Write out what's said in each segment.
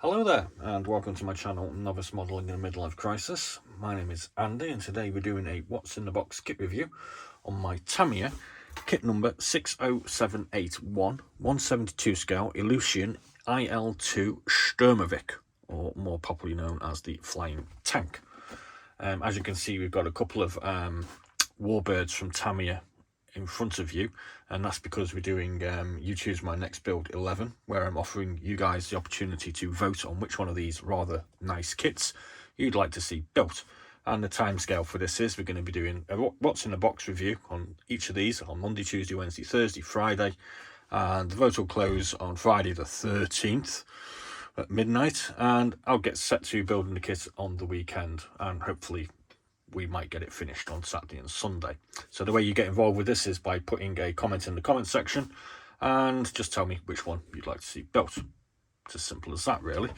Hello there, and welcome to my channel, Novice Modelling in a Midlife Crisis. My name is Andy, and today we're doing a What's in the Box kit review on my Tamiya kit number 60781, 172 scale Ilyushin IL-2 Shturmovik, or more popularly known as the Flying Tank. As you can see, we've got a couple of warbirds from Tamiya in front of you, and that's because we're doing You Choose My Next Build 11, where I'm offering you guys the opportunity to vote on which one of these rather nice kits you'd like to see built. And the timescale for this is we're going to be doing a What's in the Box review on each of these on Monday, Tuesday, Wednesday, Thursday, Friday, and the vote will close on Friday the 13th at midnight, and I'll get set to building the kit on the weekend, and hopefully we might get it finished on Saturday and Sunday. So the way you get involved with this is by putting a comment in the comment section and just tell me which one you'd like to see built. It's as simple as that, really.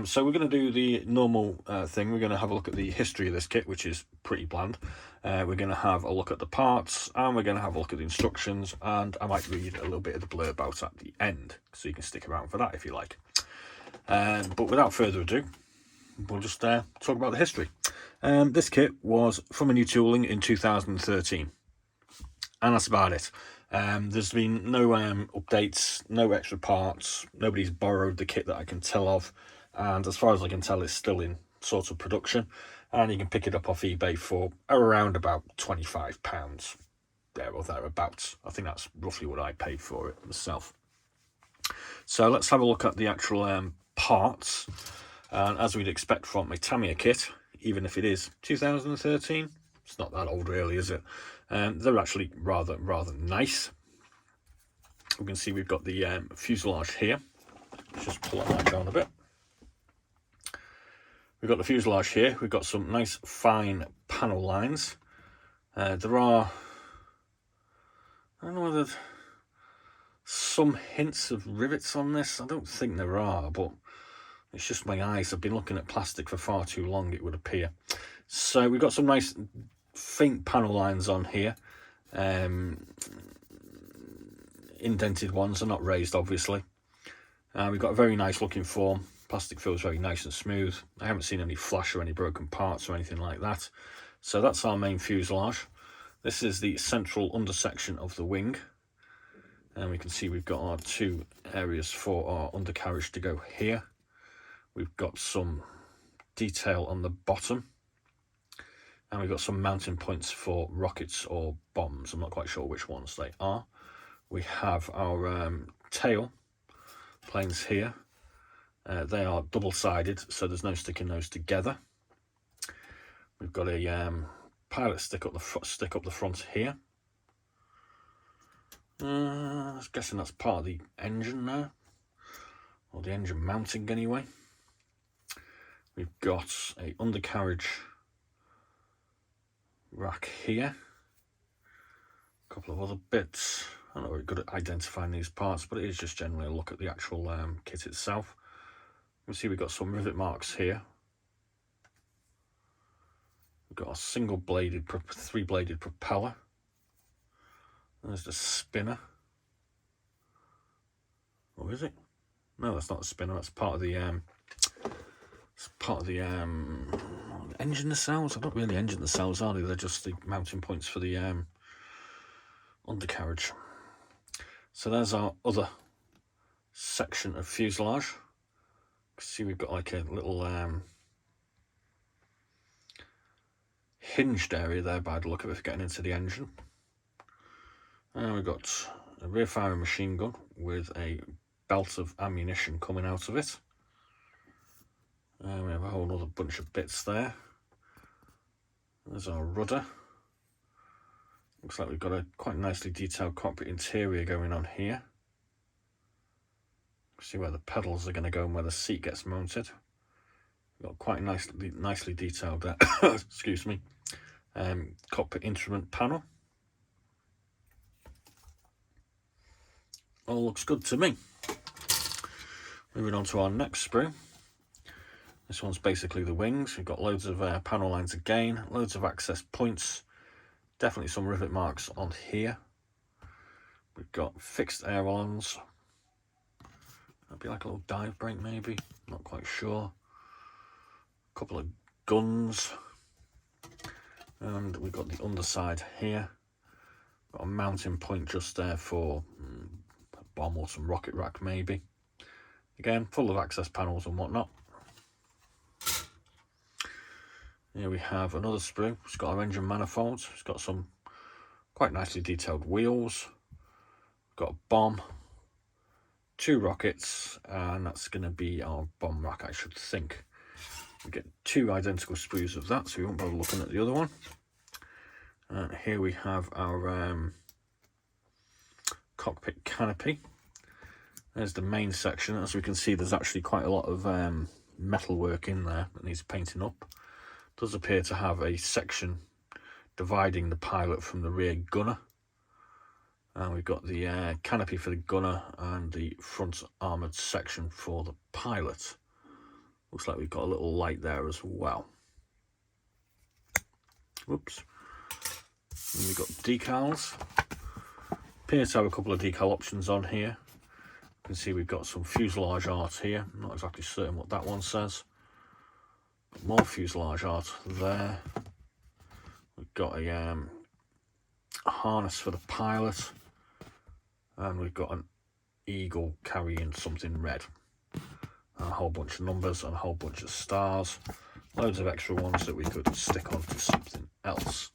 So we're going to do the normal thing. We're going to have a look at the history of this kit, which is pretty bland. We're going to have a look at the parts, and we're going to have a look at the instructions, and I might read a little bit of the blurb out at the end, so you can stick around for that if you like. But without further ado, we'll just talk about the history. This kit was from a new tooling in 2013, and that's about it. There's been no updates, no extra parts, nobody's borrowed the kit that I can tell of, and as far as I can tell, it's still in sort of production, and you can pick it up off eBay for around about £25, there or thereabouts. I think that's roughly what I paid for it myself. So let's have a look at the actual parts, and as we'd expect from a Tamiya kit, even if it is 2013, it's not that old really, is it? They're actually rather nice. We can see we've got the fuselage here. Let's just pull that down a bit. We've got the fuselage here. We've got some nice fine panel lines. There are, I don't know whether some hints of rivets on this. I don't think there are, but it's just my eyes. I've been looking at plastic for far too long, it would appear. So we've got some nice faint panel lines on here. Indented ones, are not raised, obviously. We've got a very nice looking form. Plastic feels very nice and smooth. I haven't seen any flash or any broken parts or anything like that. So that's our main fuselage. This is the central undersection of the wing. And we can see we've got our two areas for our undercarriage to go here. We've got some detail on the bottom, and we've got some mounting points for rockets or bombs. I'm not quite sure which ones they are. We have our tail planes here. They are double-sided, so there's no sticking those together. We've got a pilot stick up the front here. I was guessing that's part of the engine now, or the engine mounting anyway. We've got a undercarriage rack here. A couple of other bits. I'm not very good at identifying these parts, but it is just generally a look at the actual kit itself. You can see we've got some rivet marks here. We've got a single-bladed, three-bladed propeller. There's the spinner. Or is it? No, that's not a spinner. That's part of the engine nacelles. I don't really engine nacelles, are they? They're just the mounting points for the undercarriage. So there's our other section of fuselage. See, we've got like a little hinged area there by the look of it for getting into the engine. And we've got a rear firing machine gun with a belt of ammunition coming out of it. And we have a whole other bunch of bits there. There's our rudder. Looks like we've got a quite nicely detailed cockpit interior going on here. See where the pedals are going to go and where the seat gets mounted. We've got quite nicely detailed excuse me, cockpit instrument panel. All looks good to me. Moving on to our next sprue. This one's basically the wings. We've got loads of panel lines again, loads of access points, definitely some rivet marks on here. We've got fixed ailerons, That'd be like a little dive break maybe, not quite sure. A couple of guns. And we've got the underside here. Got a mounting point just there for a bomb or some rocket rack maybe. Again, full of access panels and whatnot. Here we have another sprue. It's got our engine manifolds. It's got some quite nicely detailed wheels. Got a bomb, 2 rockets, and that's going to be our bomb rack, I should think. We get 2 identical sprues of that, so we won't bother looking at the other one. And here we have our cockpit canopy. There's the main section. As we can see, there's actually quite a lot of metal work in there that needs painting up. It does appear to have a section dividing the pilot from the rear gunner. And we've got the canopy for the gunner and the front armoured section for the pilot. Looks like we've got a little light there as well. Whoops. And we've got decals. Appear to have a couple of decal options on here. You can see we've got some fuselage art here. I'm not exactly certain what that one says. But more fuselage art there. We've got a harness for the pilot. And we've got an eagle carrying something red. And a whole bunch of numbers and a whole bunch of stars. Loads of extra ones that we could stick onto something else.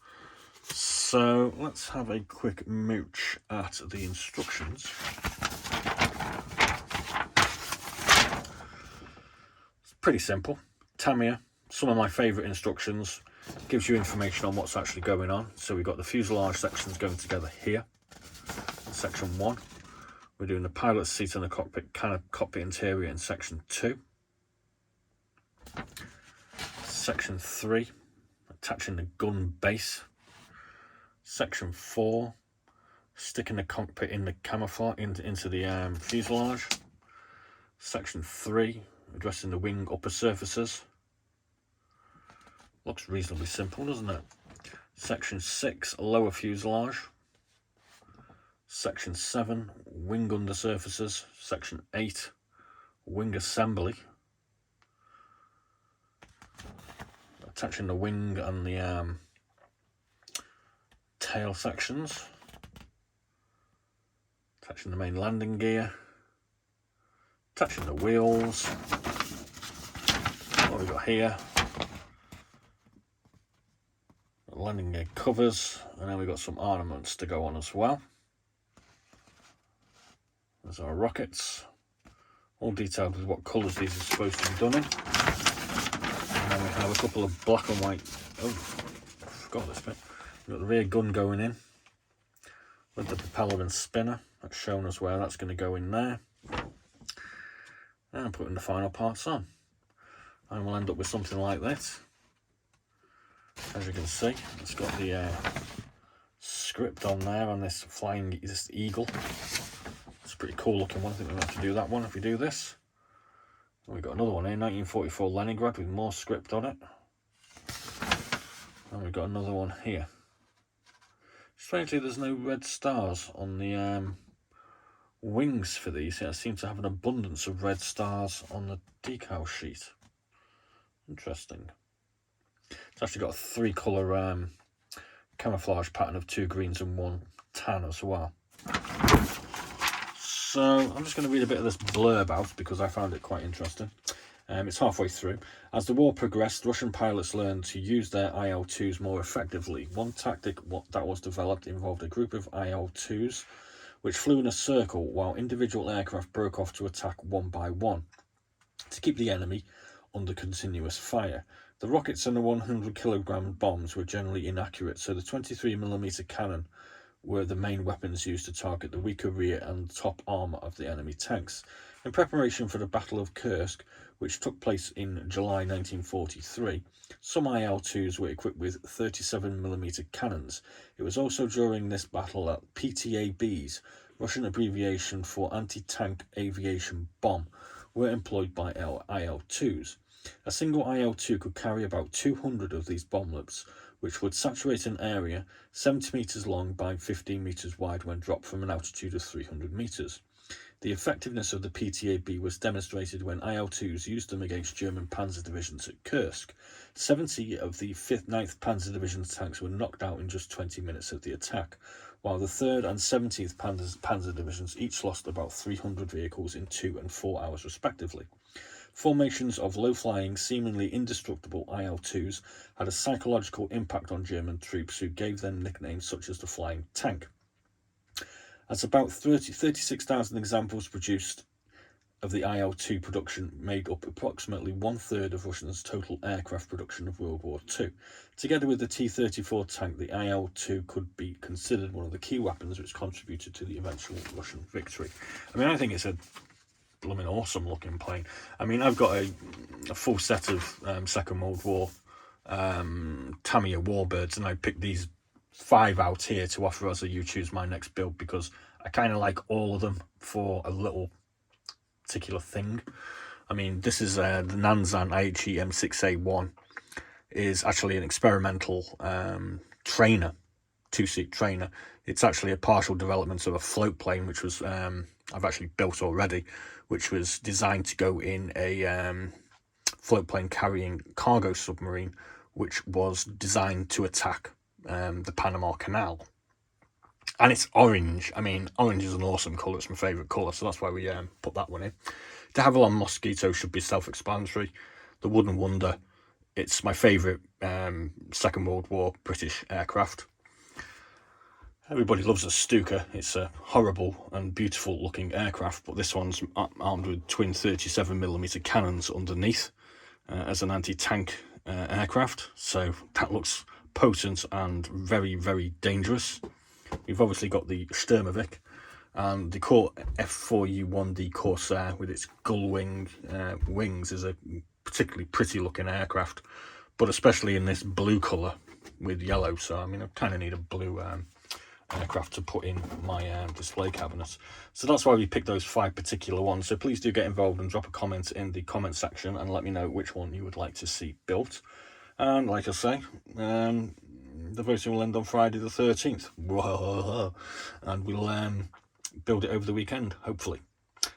So let's have a quick mooch at the instructions. It's pretty simple. Tamiya, some of my favourite instructions, gives you information on what's actually going on. So we've got the fuselage sections going together here. Section 1. We're doing the pilot's seat and the cockpit interior in section 2. Section 3, attaching the gun base. Section 4, sticking the cockpit in the camouflage into the fuselage. Section 3, addressing the wing upper surfaces. Looks reasonably simple, doesn't it? Section 6, lower fuselage. Section 7, wing under surfaces. Section 8, wing assembly. Attaching the wing and the tail sections. Attaching the main landing gear. Attaching the wheels. What have we got here? Landing gear covers, and then we've got some ornaments to go on as well. There's our rockets, all detailed with what colours these are supposed to be done in. And then we have a couple of black and white. Oh, I forgot this bit. We've got the rear gun going in with the propeller and spinner. That's shown us where that's going to go in there. And putting the final parts on. And we'll end up with something like this. As you can see, it's got the script on there on this this eagle. It's a pretty cool looking one. I think we're going to have to do that one if we do this. And we've got another one here, 1944 Leningrad, with more script on it. And we've got another one here. Strangely, there's no red stars on the wings for these. I seem to have an abundance of red stars on the decal sheet. Interesting. It's actually got a 3-colour camouflage pattern of 2 greens and 1 tan as well. So I'm just going to read a bit of this blurb out because I found it quite interesting. It's halfway through. As the war progressed, Russian pilots learned to use their IL-2s more effectively. One tactic that was developed involved a group of IL-2s which flew in a circle while individual aircraft broke off to attack one by one to keep the enemy under continuous fire. The rockets and the 100-kilogram bombs were generally inaccurate, so the 23mm cannon were the main weapons used to target the weaker rear and top armour of the enemy tanks. In preparation for the Battle of Kursk, which took place in July 1943, some IL-2s were equipped with 37mm cannons. It was also during this battle that PTABs, Russian abbreviation for anti-tank aviation bomb, were employed by IL-2s. A single IL-2 could carry about 200 of these bomblets, which would saturate an area 70 metres long by 15 metres wide when dropped from an altitude of 300 metres. The effectiveness of the PTAB was demonstrated when IL-2s used them against German panzer divisions at Kursk. 70 of the 5th 9th Panzer Division's tanks were knocked out in just 20 minutes of the attack, while the 3rd and 17th Panzer Divisions each lost about 300 vehicles in 2 and 4 hours respectively. Formations of low-flying, seemingly indestructible IL-2s had a psychological impact on German troops, who gave them nicknames such as the Flying Tank. As about 36,000 examples produced of the IL-2 production made up approximately 1/3 of Russia's total aircraft production of World War II. Together with the T-34 tank, the IL-2 could be considered one of the key weapons which contributed to the eventual Russian victory. I mean, I think it's a blooming awesome looking plane. I mean, I've got a full set of Second World War Tamiya warbirds, and I picked these 5 out here to offer as a You Choose My Next build, because I kind of like all of them for a little particular thing. I mean, this is the Nanzan IHE M6A1 is actually an experimental trainer, 2-seat trainer. It's actually a partial development of a float plane, which was I've actually built already, which was designed to go in a float plane carrying cargo submarine, which was designed to attack the Panama Canal. And it's orange. I mean, orange is an awesome colour. It's my favourite colour, so that's why we put that one in. De Havilland Mosquito should be self-explanatory. The Wooden Wonder, it's my favourite Second World War British aircraft. Everybody loves a Stuka. It's a horrible and beautiful looking aircraft, but this one's armed with twin 37mm cannons underneath as an anti-tank aircraft, so that looks potent and very, very dangerous. We've obviously got the Shturmovik and the F4U-1D Corsair with its gull wing wings is a particularly pretty looking aircraft, but especially in this blue colour with yellow. So I mean, I kind of need a blue aircraft to put in my display cabinet. So that's why we picked those 5 particular ones. So please do get involved and drop a comment in the comment section and let me know which one you would like to see built. And like I say, the voting will end on Friday the 13th. And we'll build it over the weekend, hopefully.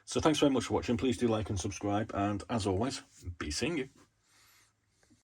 So thanks very much for watching. Please do like and subscribe. And as always, be seeing you.